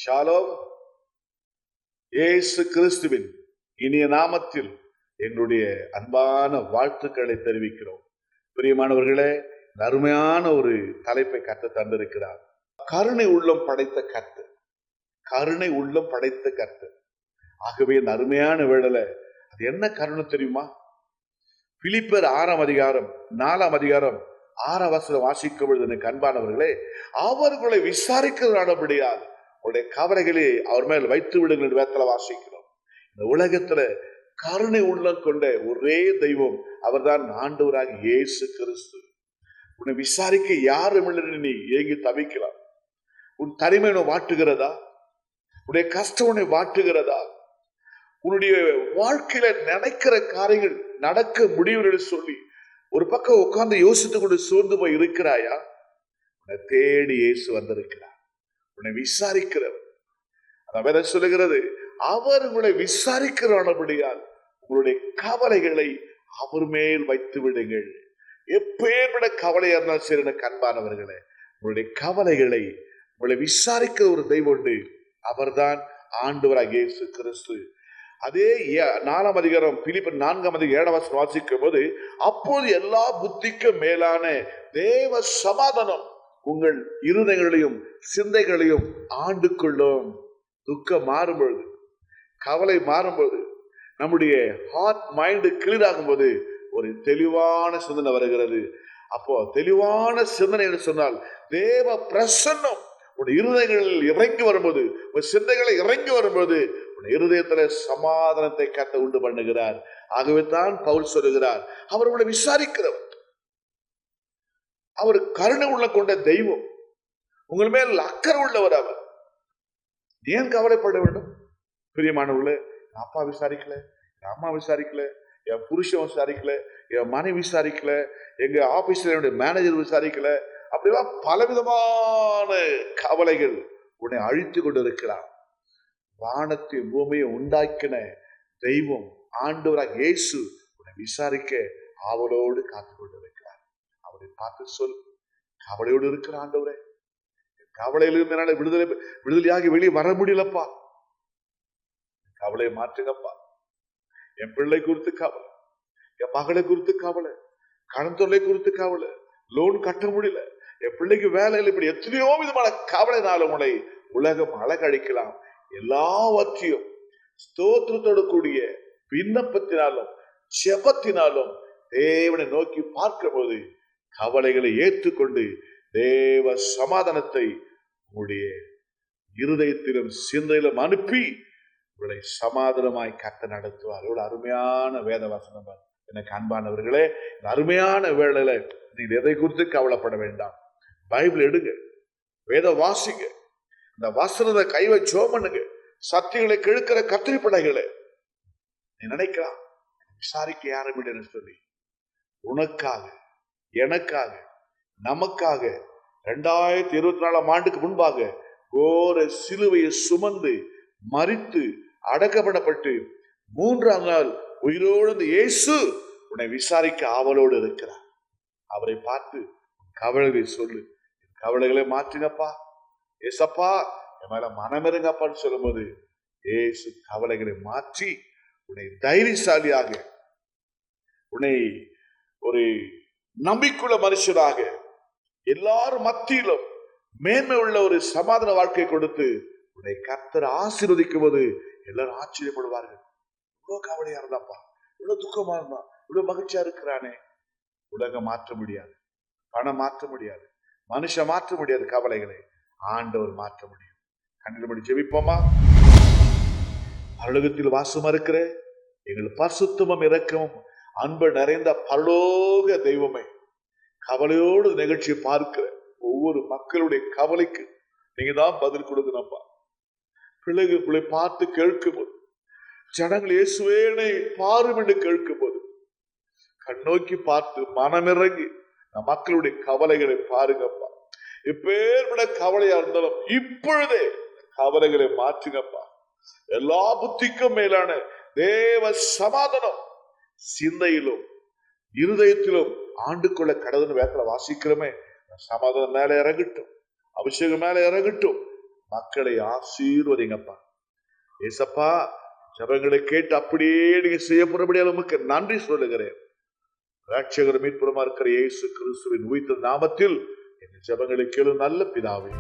Shalom. இயேசு கிறிஸ்துவின் இனிய நாமத்தில் எங்களுடைய அன்பான வாழ்த்துக்களை தெரிவிக்கிறோம். பிரியமானவர்களே, அருமையான ஒரு தலைப்பை கர்த்தர் தந்திருக்கிறார். கருணை உள்ளம் படைத்த கர்த்தர், கருணை உள்ளம் படைத்த கர்த்தர். ஆகவே இந்த அருமையான வேளையில அது என்ன கருணை தெரியுமா? பிலிப்பியர் 6ஆம் அதிகாரம் 4ஆம் அதிகாரம் 6ஆம் வசனம் வாசிக்கும் பொழுது எனக்கு அன்பானவர்களே, அவர்களை விசாரிக்கிறபடியால் உங்களுடைய கவலைகளை அவர் மேல் வைத்து விடுங்கள் என்று வேதத்துல வாசிக்கிறோம். இந்த உலகத்துல கருணை உள்ளம் கொண்ட ஒரே தெய்வம் அவர்தான் ஆண்டவராகிய இயேசு கிறிஸ்து. உன்னை விசாரிக்க யாரும் இல்லை, நீ ஏங்கி தவிக்கலாம். உன் தனிமை உன்னை வாட்டுகிறதா? உன்னுடைய கஷ்டம் உன்னை வாட்டுகிறதா? உன்னுடைய வாழ்க்கையில நினைக்கிற காரியங்கள் நடக்க முடியும் சொல்லி ஒரு பக்கம் உட்கார்ந்து யோசித்து கொண்டு சோர்ந்து போய் இருக்கிறாயா? உன்னை தேடி இயேசு வந்திருக்கிறார், உன்னை விசாரிக்கிறவர். அதான் சொல்லுகிறது, அவர் உங்களை விசாரிக்கிறபடியால் உங்களுடைய கவலைகளை அவர் மேல் வைத்து விடுங்கள். எப்பேற்பட்ட கவலையா இருந்தாலும் சரி, அன்பானவர்களே, உங்களுடைய கவலைகளை உங்களை விசாரிக்கிற ஒரு தெய்வம் உண்டு. அவர்தான் ஆண்டவராகிய இயேசு கிறிஸ்து. அதே 4ஆம் அதிகாரம் பிலிப்பியர் 4ஆம் அதிகாரம் 7ஆம் வசனம் வாசிக்கும் போது, அப்போது எல்லா புத்திக்கும் மேலான தேவ சமாதானம் உங்கள் இருதயங்களையும் சிந்தைகளையும் ஆண்டு கொள்ளும். துக்கம் மாறும்பொழுது, கவலை மாறும்போது, நம்முடைய ஹார்ட் மைண்ட் கிளியர் ஆகும் போது ஒரு தெளிவான சிந்தனை வருகிறது. அப்போ தெளிவான சிந்தனை என்று சொன்னால் தேவ பிரசன்னம் உன் இருதயங்களில் இறங்கி வரும்போது, உன் சிந்தைகளை இறங்கி வரும்போது உன் இருதயத்துல சமாதானத்தை கர்த்தர் உண்டு பண்ணுகிறார். ஆகவே தான் பவுல் சொல்லுகிறார், அவர் உங்களை விசாரிக்கிறவர், அவர் கருணை உள்ள கொண்ட தெய்வம், உங்கள் மேல் அக்கறை உள்ளவர். அவர் ஏன் கவலைப்பட வேண்டும்? பிரியமானவர்களே, என் அப்பா விசாரிக்கல, என் அம்மா விசாரிக்கல, என் புருஷன் விசாரிக்கல, என் மனைவி விசாரிக்கல, எங்க ஆபீஸ்ல என்னுடைய மேனேஜர் விசாரிக்கல, அப்படிலாம் பலவிதமான கவலைகள் உன்னை அழித்து கொண்டு இருக்கிறார். வானத்தை பூமியை உண்டாக்கின தெய்வம் ஆண்டவராகிய இயேசு உன்னை விசாரிக்க ஆவலோடு காத்து கொண்டு இருக்கிறார். அவரை பார்த்து சொல், கவலையோடு இருக்கிற ஆண்டவரே, கவலையிலிருந்து என்னால விடுதலையாகி வெளியே வர முடியலப்பா, கவலையை மாற்றுங்கப்பா. என் பிள்ளை குறித்து கவலை, என் மகளை குறித்து கவலை, கடன் தொல்லை குறித்து கவலை, லோன் கட்ட முடியல, என் பிள்ளைக்கு வேலை இல்லை, இப்படி எத்தனையோ விதமான கவலைனால உங்களை உலகம் அழகழிக்கலாம். எல்லாவற்றையும் ஸ்தோத்திரத்தோடு கூடிய விண்ணப்பத்தினாலும் ஜெபத்தினாலும் தேவனை நோக்கி பார்க்கும் போது கவலைகளை ஏற்றுக்கொண்டு தேவ சமாதானத்தை உங்களுடைய இருதயத்திலும் சிந்தையிலும் அனுப்பி உங்களை சமாதானமாய் கர்த்தர் நடத்துவார். எவ்வளவு அருமையான வேத வசனம் எனக்கு அன்பானவர்களே. இந்த அருமையான வேளையில நீங்க எதை குறித்து கவலைப்பட வேண்டாம். பைபிள் எடுங்க, வேத வாசிங்க, இந்த வசனத்தை கைவை ஜெபம் பண்ணுங்க. சத்தியங்களை கிழக்கிற கத்திரி படைகளை நீ நினைக்கலாம், விசாரிக்க யாரும் இல்லை சொல்லி உனக்காக, எனக்காக, நமக்காக 2024ஆம் ஆண்டுக்கு முன்பாக கோர சிலுவையை சுமந்து மரித்து அடக்கப்படப்பட்டு 3ஆம் நாள் உயிரோடு இயேசு உன்னை விசாரிக்க ஆவலோடு இருக்கிறார். அவரை பார்த்து கவலைகளை சொல்லு, கவலைகளை மாற்றுங்கப்பா, ஏசப்பா என் மேல மனமிருங்கப்பான்னு சொல்லும் போது ஏசு கவலைகளை மாற்றி உன்னை தைரியசாலியாக, உன்னை ஒரு நம்பிக்கையுள்ள மனுஷராக, எல்லாரும் மத்தியிலும் மேன்மை உள்ள ஒரு சமாதான வாழ்க்கை கொடுத்து உன்னை கர்த்தர் ஆசீர்வதிக்கும் போது எல்லாரும் ஆச்சரியப்படுவார்கள். இவ்வளவு கவலையா இருந்தாப்பா, இவ்வளவு துக்கமா இருந்தா, இவ்வளவு மகிழ்ச்சியா இருக்கிறானே. உலகம் மாற்ற முடியாது, பணம் மாற்ற முடியாது, மனுஷன் மாற்ற முடியாது, கவலைகளை ஆண்டவர் மாற்ற முடியும். கண்ணில் ஜெபிப்போமா? பரலோகத்தில் வாசமா இருக்கிற எங்கள் பரிசுத்தமும் இரக்கமும் அன்பு நிறைந்த பரலோக தெய்வமே, கவலையோடு நிகழ்ச்சியை பார்க்கிற ஒவ்வொரு மக்களுடைய கவலைக்கு நீங்க தான் பதில் கொடுக்கணும்ப்பா. பிள்ளைகளை பார்த்து கேட்கும் போது, ஜனங்கள் இயேசுவேனை பாரும் என்று கேட்கும் போது கண்ணோக்கி பார்த்து மனமிறங்கி மக்களுடைய கவலைகளை பாருங்கப்பா. எப்பேற்பட்ட கவலையா இருந்தாலும் இப்பொழுதே கவலைகளை மாற்றுங்கப்பா. எல்லா புத்திக்கும் மேலான தேவ சமாதானம் சிந்தையிலும் இருதயத்திலும் ஆண்டு கொள்ள கடவுள் வேதத்துல வாசிக்கிறோமே, சமாதானம் மேல இறங்கட்டும், அபிஷேகம் மேல இறங்கட்டும். மக்களை ஆசீர்வதிங்கப்பா. ஏசப்பா, ஜெபங்களை கேட்டு அப்படியே நீங்க செய்யப்படும்படியாக உமக்கு நன்றி சொல்லுகிறேன். ரட்சகர் மீட்புறமா இருக்கிற இயேசு கிறிஸ்துவின் உயிர்த்த நாமத்தில் இந்த ஜெபங்களை கேளு நல்ல பிதாவே.